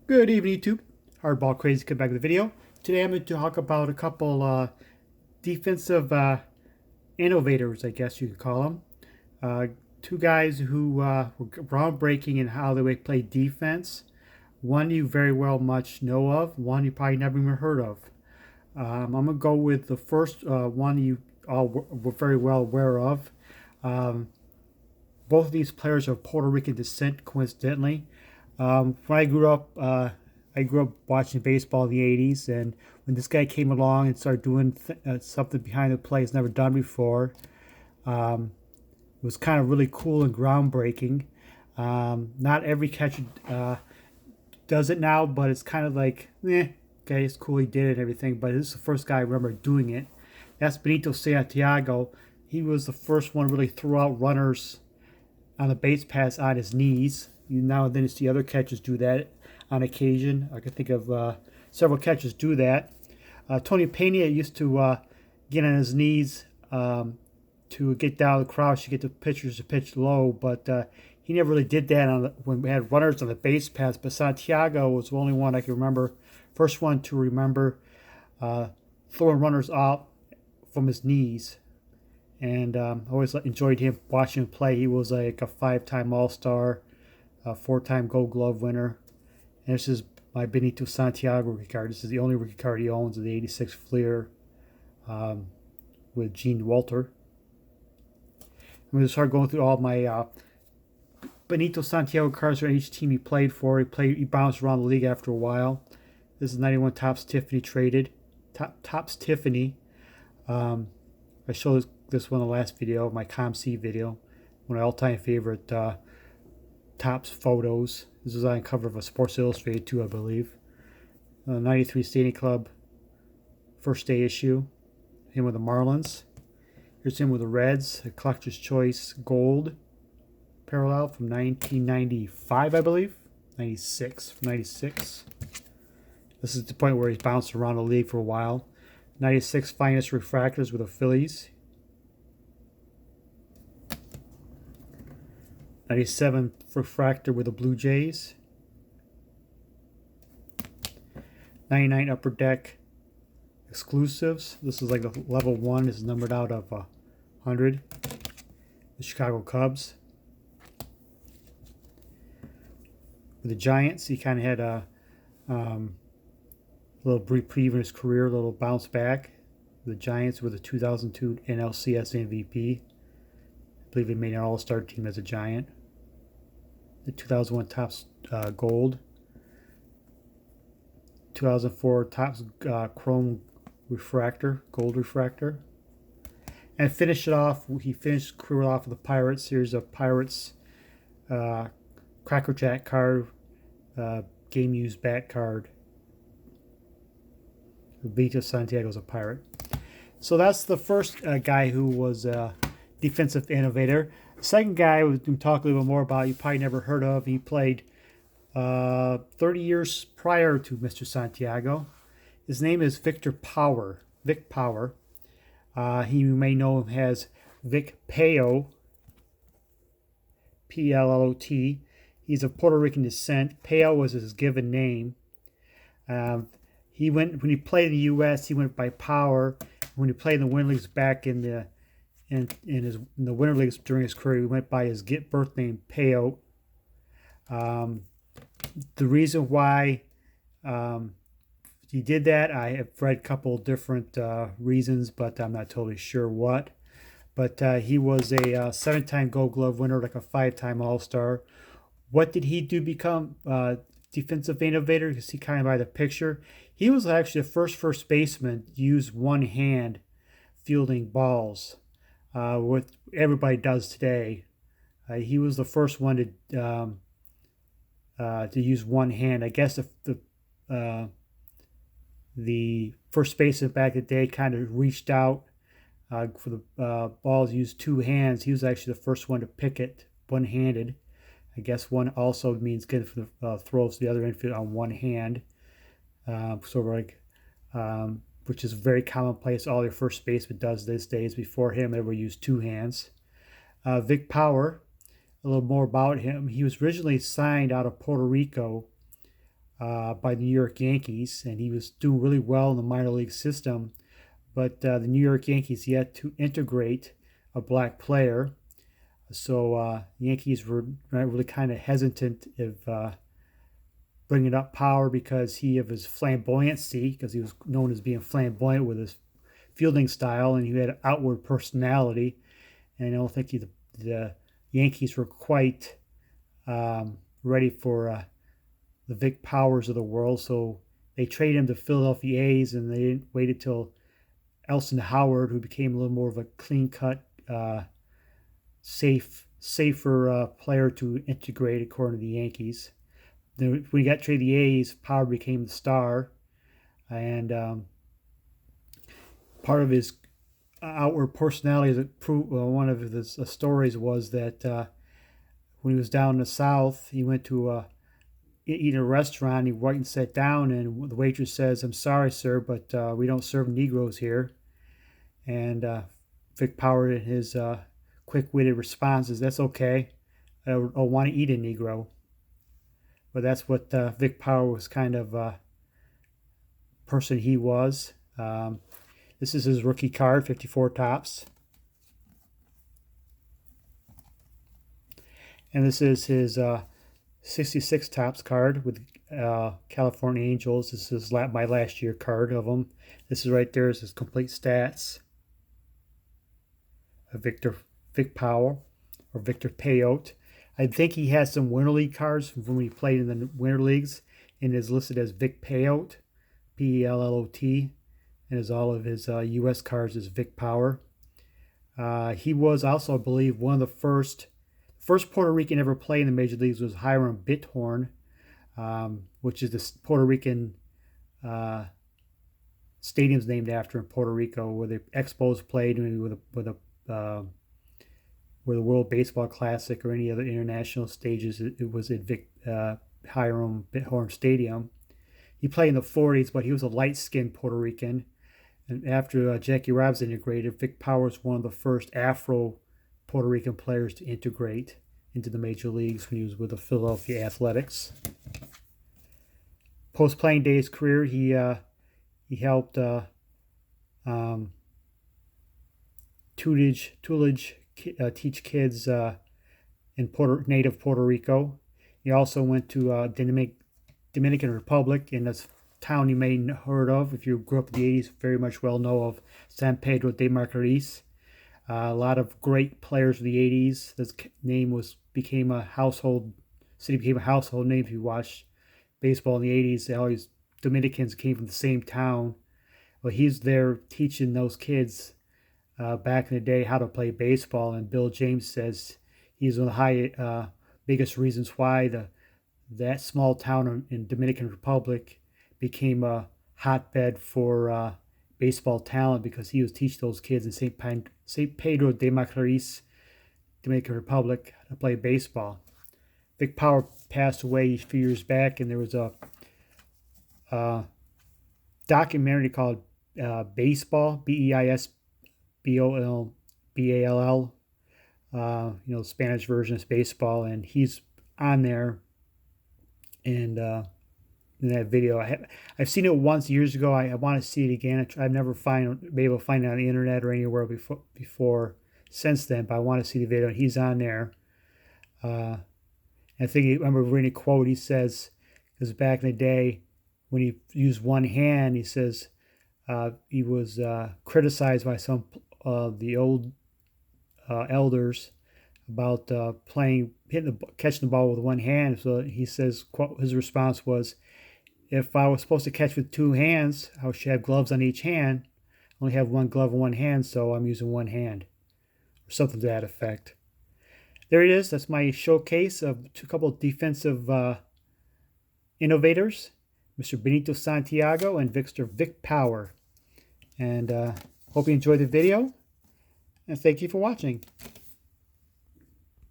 Good evening, YouTube. Hardball Crazy, come back with the video. Today I'm going to talk about a couple defensive innovators, I guess you could call them. Two guys who were groundbreaking in how they play defense. One you very well much know of, one you probably never even heard of. I'm going to go with the first one you all were very well aware of. Um, Both of these players are of Puerto Rican descent, coincidentally. When I grew up watching baseball in the '80s, and when this guy came along and started doing something behind the play he's never done before, it was kind of really cool and groundbreaking. Not every catcher does it now, but it's kind of like, okay, it's cool he did it and everything, but this is the first guy I remember doing it. That's Benito Santiago. He was the first one to really throw out runners on the base pass on his knees. You now and then see other catchers do that on occasion. I can think of several catchers do that. Tony Pena used to get on his knees to get down the crouch to get the pitchers to pitch low, but he never really did that when we had runners on the base pass. But Santiago was the only one I can remember, first one to remember throwing runners out from his knees. And I always enjoyed him watching him play. He was like a 5-time All-Star, a 4-time Gold Glove winner. And this is my Benito Santiago rookie card. This is the only rookie card he owns of the '86 Fleer with Gene Walter. I'm going to start going through all my Benito Santiago cards for each team he played for. He bounced around the league after a while. This is 91 Topps Tiffany traded. Topps Tiffany. I showed this one in the last video, my ComC video, one of my all-time favorite Topps photos. This is on the cover of a Sports Illustrated too, I believe. 93 Stadium Club, first day issue. Him with the Marlins. Here's him with the Reds, a Collector's Choice Gold parallel from 1995, I believe. 96, from 96. This is the point where he's bounced around the league for a while. 96 Finest Refractors with the Phillies. 97 Refractor with the Blue Jays. 99 Upper Deck Exclusives. This is like the level 1. This is numbered out of 100. The Chicago Cubs. With the Giants, he kind of had a little reprieve in his career, a little bounce back. The Giants with the 2002 NLCS MVP. I believe he made an all-star team as a Giant. The 2001 Topps Gold. 2004 Topps Chrome Refractor, Gold Refractor. And finish it off, he finished his career off with the Pirates, series of Pirates Cracker Jack card, game used bat card. Benito Santiago's a Pirate. So that's the first guy who was a defensive innovator. The second guy we can talk a little bit more about, you probably never heard of. He played 30 years prior to Mr. Santiago. His name is Vic Power. You may know him as Vic Power, P-L-L-O-T. He's of Puerto Rican descent. Power was his given name. When he played in the U.S., he went by Power. When he played in the Winter Leagues back in the Winter Leagues during his career, he went by his birth name Peo. The reason why he did that, I have read a couple different reasons, but I'm not totally sure what. But he was a 7-time Gold Glove winner, like a 5-time All-Star. What did he do become defensive innovator? You see kind of by the picture. He was actually the first baseman to use one hand fielding balls, what everybody does today. He was the first one to use one hand. I guess the first baseman back in the day kind of reached out for the balls, used two hands. He was actually the first one to pick it one-handed. I guess one also means getting from the throws to the other infield on one hand. Which is very commonplace. All your first baseman does these days. Before him, they would use two hands. Vic Power, a little more about him. He was originally signed out of Puerto Rico by the New York Yankees, and he was doing really well in the minor league system. But the New York Yankees yet to integrate a black player, so Yankees were really kind of hesitant of bringing up Power because of his flamboyancy, because he was known as being flamboyant with his fielding style, and he had outward personality. And I don't think the Yankees were quite ready for the Vic Powers of the world, so they traded him to Philadelphia A's, and they didn't wait until Elson Howard, who became a little more of a clean-cut, safer player to integrate, according to the Yankees. Then when he got traded to the A's, Power became the star, and part of his outward personality, one of his stories was that when he was down in the South, he went to eat in a restaurant. He went and sat down, and the waitress says, "I'm sorry, sir, but we don't serve Negroes here." And Vic Power, in his quick-witted response, is, "That's okay. I don't want to eat a Negro." But that's what Vic Power was kind of person he was. This is his rookie card, 54 tops. And this is his 66 tops card with California Angels. This is my last year card of him. This is right there is his complete stats of Vic Power, or Victor Peyote. I think he has some Winter League cards from when he played in the Winter Leagues, and is listed as Vic Peyote, Pellot, and as all of his U.S. cards is Vic Power. He was also, I believe, one of the first Puerto Rican ever played in the Major Leagues was Hiram Bithorn, which is the Puerto Rican stadium's named after in Puerto Rico, where the Expos played, where the World Baseball Classic or any other international stages. It was at Hiram Bithorn Stadium. He played in the 40s, but he was a light-skinned Puerto Rican. And after Jackie Robinson integrated, Vic Power was one of the first Afro Puerto Rican players to integrate into the major leagues when he was with the Philadelphia Athletics. Post-playing days career, he helped tutelage teach kids in native Puerto Rico. He also went to Dominican Republic, in this town you may have heard of if you grew up in the 80s, very much well know of San Pedro de Macorís. A lot of great players of the 80s. This name became a household name if you watched baseball in the 80s. All these Dominicans came from the same town. Well, he's there teaching those kids back in the day how to play baseball, and Bill James says he's one of the biggest reasons why that small town in Dominican Republic became a hotbed for baseball talent, because he was teaching those kids in St. Pedro de Macorís, Dominican Republic, how to play baseball. Vic Power passed away a few years back, and there was a documentary called Baseball, Beisball, the Spanish version is baseball, and he's on there. And in that video, I've seen it once years ago. I want to see it again. I've never been able to find it on the internet or anywhere before since then, but I want to see the video. He's on there. I think I remember reading a quote. He says, because back in the day when he used one hand, he says he was criticized by some of the old elders about catching the ball with one hand. So he says, quote, his response was, "If I was supposed to catch with two hands, I should have gloves on each hand. I only have one glove in one hand, so I'm using one hand," or something to that effect. There it is. That's my showcase of a couple of defensive innovators, Mr. Benito Santiago and Vic Power. And hope you enjoyed the video, and thank you for watching.